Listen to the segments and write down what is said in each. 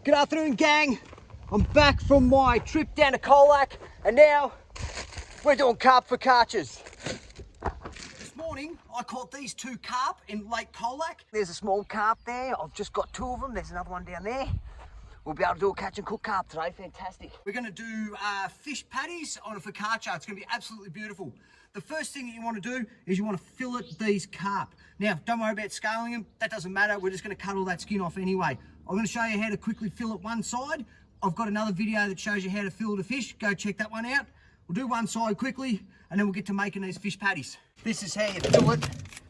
Good afternoon, gang. I'm back from my trip down to Colac, and now we're doing carp for carches. This morning, I caught these 2 carp in Lake Colac. There's a small carp there. I've just got 2 of them. There's another one down there. We'll be able to do a catch and cook carp today. Fantastic. We're going to do fish patties on a focaccia. It's going to be absolutely beautiful. The first thing that you want to do is you want to fillet these carp. Now, don't worry about scaling them. That doesn't matter. We're just going to cut all that skin off anyway. I'm going to show you how to quickly fillet one side. I've got another video that shows you how to fillet a fish. Go check that one out. We'll do one side quickly, and then we'll get to making these fish patties. This is how you fillet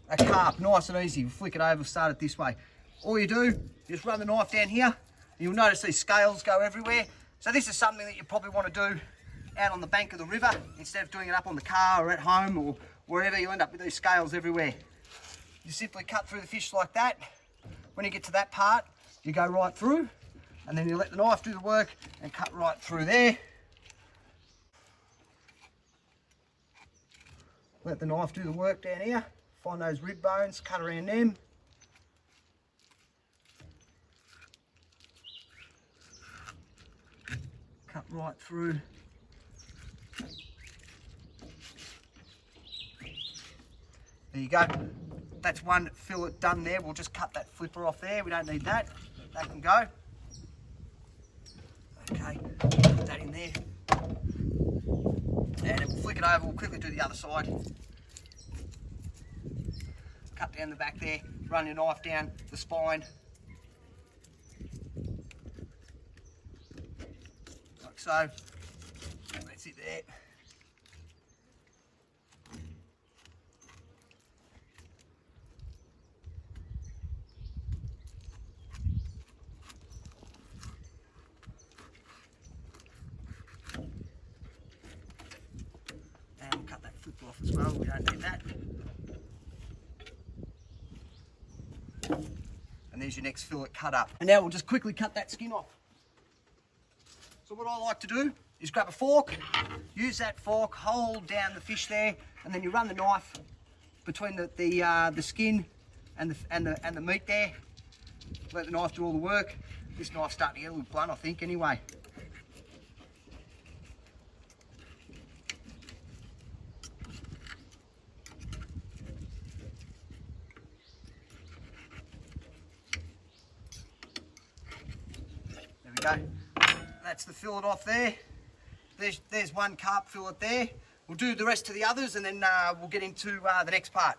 a carp. Nice and easy. We'll flick it over, start it this way. All you do, you just run the knife down here. You'll notice these scales go everywhere. So this is something that you probably want to do out on the bank of the river instead of doing it up on the car or at home or wherever. You end up with these scales everywhere. You simply cut through the fish like that. When you get to that part, you go right through, and then you let the knife do the work and cut right through there. Let the knife do the work down here. Find those rib bones, cut around them. Cut right through. There you go. That's one fillet done there. We'll just cut that flipper off there. We don't need that. That can go. Okay, put that in there. And then we'll flick it over. We'll quickly do the other side. Cut down the back there. Run your knife down the spine. Like so. That's it there. And we'll cut that flipper off as well. We don't need that. And there's your next fillet cut up. And now we'll just quickly cut that skin off. So what I like to do is grab a fork, use that fork, hold down the fish there, and then you run the knife between the skin and the meat there. Let the knife do all the work. This knife's starting to get a little blunt, I think, anyway. There we go. That's the fillet off there. There's one carp fillet there. We'll do the rest of the others, and then we'll get into the next part.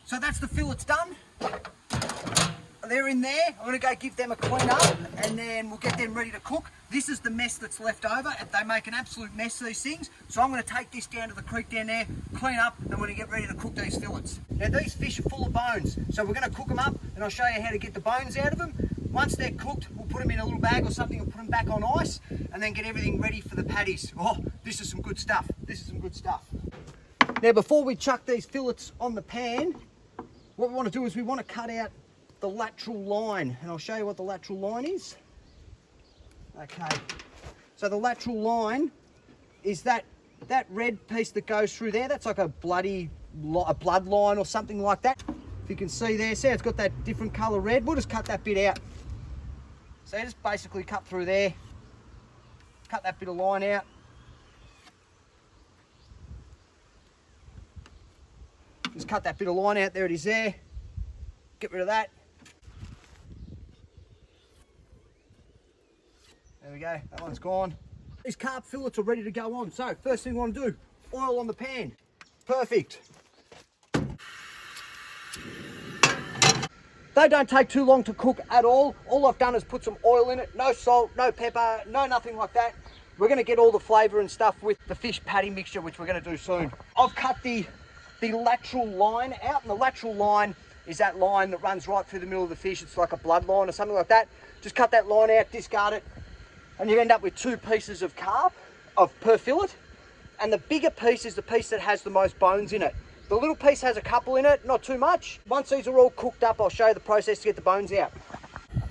So that's the fillets done. They're in there. I'm going to go give them a clean up, and then we'll get them ready to cook. This is the mess that's left over. They make an absolute mess, these things. So I'm going to take this down to the creek down there, clean up, and we're going to get ready to cook these fillets. Now these fish are full of bones, so we're going to cook them up, and I'll show you how to get the bones out of them. Once they're cooked, we'll put them in a little bag or something and put them back on ice, and then get everything ready for the patties. Oh, this is some good stuff. This is some good stuff. Now before we chuck these fillets on the pan, what we want to do is we want to cut out the lateral line, and I'll show you what the lateral line is. Okay, so the lateral line is that red piece that goes through there. That's like a blood line or something like that. If you can see there, see it's got that different colour red. We'll just cut that bit out. So you just basically cut through there, cut that bit of line out. Just cut that bit of line out, there it is there. Get rid of that. There we go, that one's gone. These carp fillets are ready to go on. So first thing we want to do, oil on the pan. Perfect. They don't take too long to cook at all. All I've done is put some oil in it, no salt, no pepper, no nothing like that. We're going to get all the flavour and stuff with the fish patty mixture, which we're going to do soon. I've cut the lateral line out, and the lateral line is that line that runs right through the middle of the fish. It's like a blood line or something like that. Just cut that line out, discard it, and you end up with 2 pieces of carp per fillet. And the bigger piece is the piece that has the most bones in it. The little piece has a couple in it, not too much. Once these are all cooked up, I'll show you the process to get the bones out.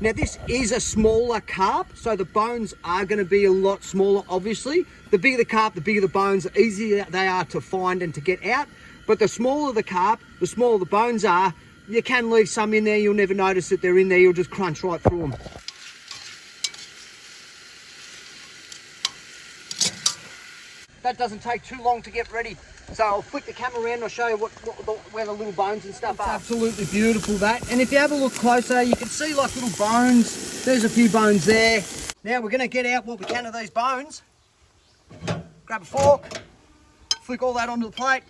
Now this is a smaller carp, so the bones are going to be a lot smaller, obviously. The bigger the carp, the bigger the bones, the easier they are to find and to get out. But the smaller the carp, the smaller the bones are. You can leave some in there, you'll never notice that they're in there, you'll just crunch right through them. that doesn't take too long to get ready. So I'll flick the camera around and I'll show you where the little bones and stuff are. Absolutely beautiful, that. And if you have a look closer, you can see like little bones. There's a few bones there. Now we're going to get out what we can of these bones. Grab a fork, flick all that onto the plate.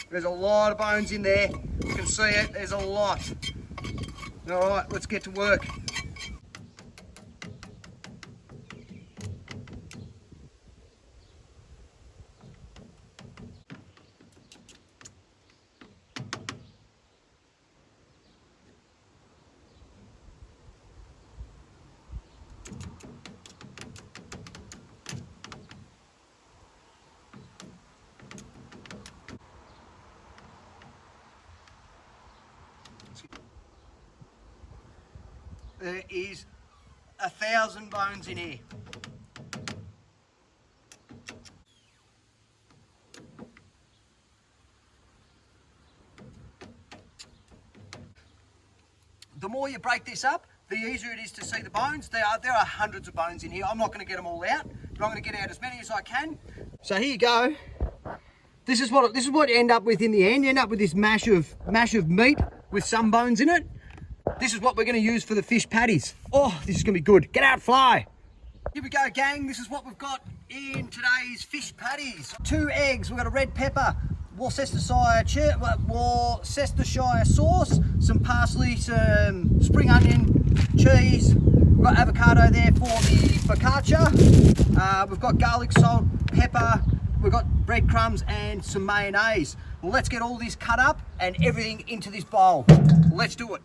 There's a lot of bones in there. You can see it, there's a lot. All right, let's get to work. There is 1,000 bones in here. The more you break this up, the easier it is to see the bones. There are hundreds of bones in here. I'm not going to get them all out, but I'm going to get out as many as I can. So here you go. This is what you end up with in the end. You end up with this mash of meat with some bones in it. This is what we're going to use for the fish patties. Oh, this is going to be good. Get out, fly. Here we go, gang. This is what we've got in today's fish patties. 2 eggs. We've got a red pepper, Worcestershire sauce, some parsley, some spring onion, cheese. We've got avocado there for the focaccia. We've got garlic, salt, pepper. We've got breadcrumbs and some mayonnaise. Well, let's get all this cut up and everything into this bowl. Let's do it.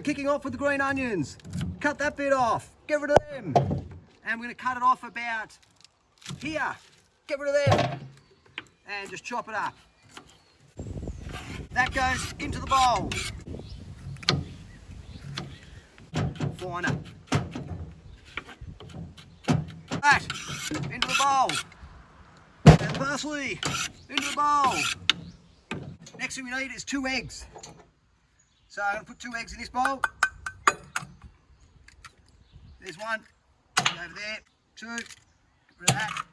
Kicking off with the green onions. Cut that bit off. Get rid of them. And we're going to cut it off about here. Get rid of them. And just chop it up. That goes into the bowl. Finer. That into the bowl. And parsley into the bowl. Next thing we need is 2 eggs. So I'm going to put 2 eggs in this bowl. There's 1. Over there. 2. Get rid of that.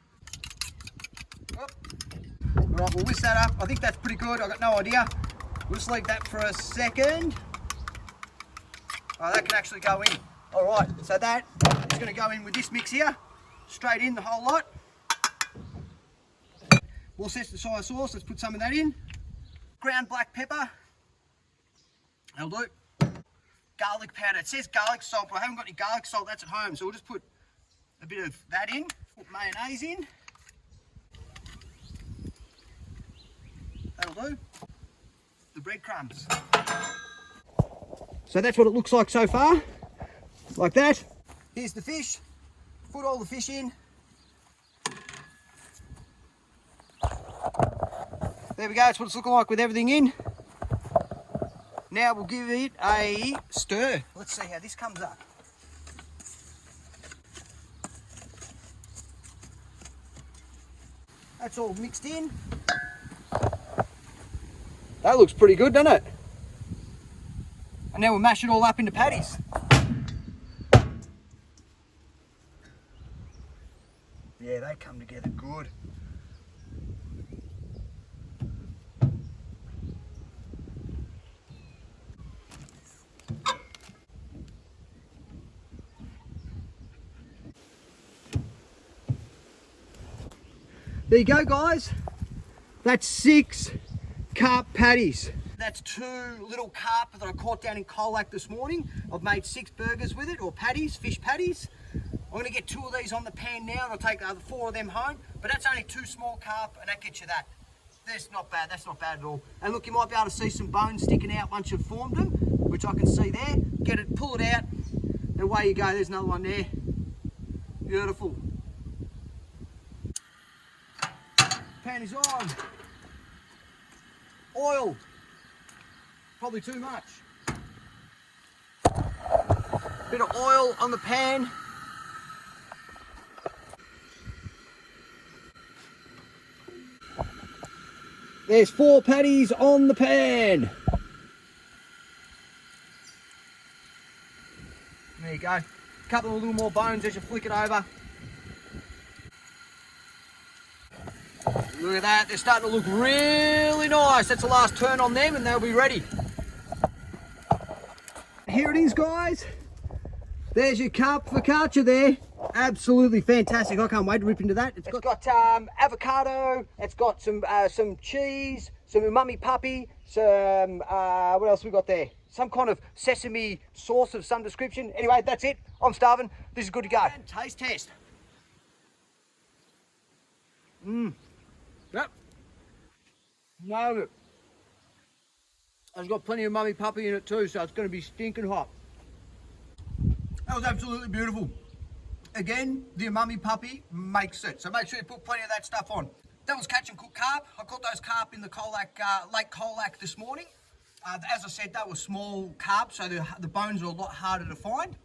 Whoop. Alright, we'll whisk that up. I think that's pretty good. I've got no idea. We'll just leave that for a second. Oh, that can actually go in. Alright, so that is going to go in with this mix here. Straight in, the whole lot. Worcestershire sauce, let's put some of that in. Ground black pepper. That'll do. Garlic powder. It says garlic salt, but I haven't got any garlic salt. That's at home. So we'll just put a bit of that in. Put mayonnaise in. That'll do. The breadcrumbs. So that's what it looks like so far. Like that. Here's the fish. Put all the fish in. There we go. That's what it's looking like with everything in. Now we'll give it a stir. Let's see how this comes up. That's all mixed in. That looks pretty good, doesn't it? And now we'll mash it all up into patties. Yeah, they come together good. There you go, guys. That's 6 carp patties. That's 2 little carp that I caught down in Colac this morning. I've made 6 burgers with it, or patties, fish patties. I'm going to get 2 of these on the pan now, and I'll take the other 4 of them home. But that's only 2 small carp, and that gets you that. That's not bad. That's not bad at all. And look, you might be able to see some bones sticking out once you've formed them, which I can see there. Get it, pull it out, and away you go. There's another one there. Beautiful. Pan is on. Oil. Probably too much. Bit of oil on the pan. There's 4 patties on the pan. There you go. A couple of little more bones as you flick it over. Look at that, they're starting to look really nice. That's the last turn on them and they'll be ready. Here it is, guys. There's your carp focaccia there. Absolutely fantastic. I can't wait to rip into that. It's got avocado, it's got some cheese, some umami puppy, some, what else we got there? Some kind of sesame sauce of some description. Anyway, that's it. I'm starving. This is good to go. And taste test. Yep. Nailed it. It's got plenty of umami puppy in it too, so it's going to be stinking hot. That was absolutely beautiful. Again, the umami puppy makes it, so make sure you put plenty of that stuff on. That was catch and cook carp. I caught those carp in the Colac, Lake Colac this morning. As I said, they were small carp, so the bones are a lot harder to find.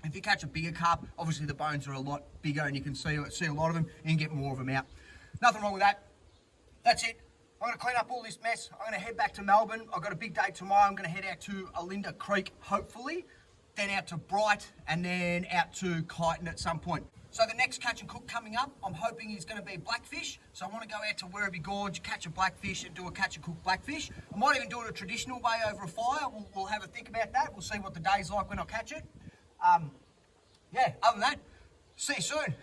If you catch a bigger carp, obviously the bones are a lot bigger and you can see a lot of them and get more of them out. Nothing wrong with that. That's it. I'm going to clean up all this mess. I'm going to head back to Melbourne. I've got a big day tomorrow. I'm going to head out to Alinda Creek, hopefully. Then out to Bright and then out to Kyneton at some point. So the next catch and cook coming up, I'm hoping is going to be blackfish. So I want to go out to Werribee Gorge, catch a blackfish and do a catch and cook blackfish. I might even do it a traditional way over a fire. We'll have a think about that. We'll see what the day's like when I catch it. Yeah, other than that, see you soon.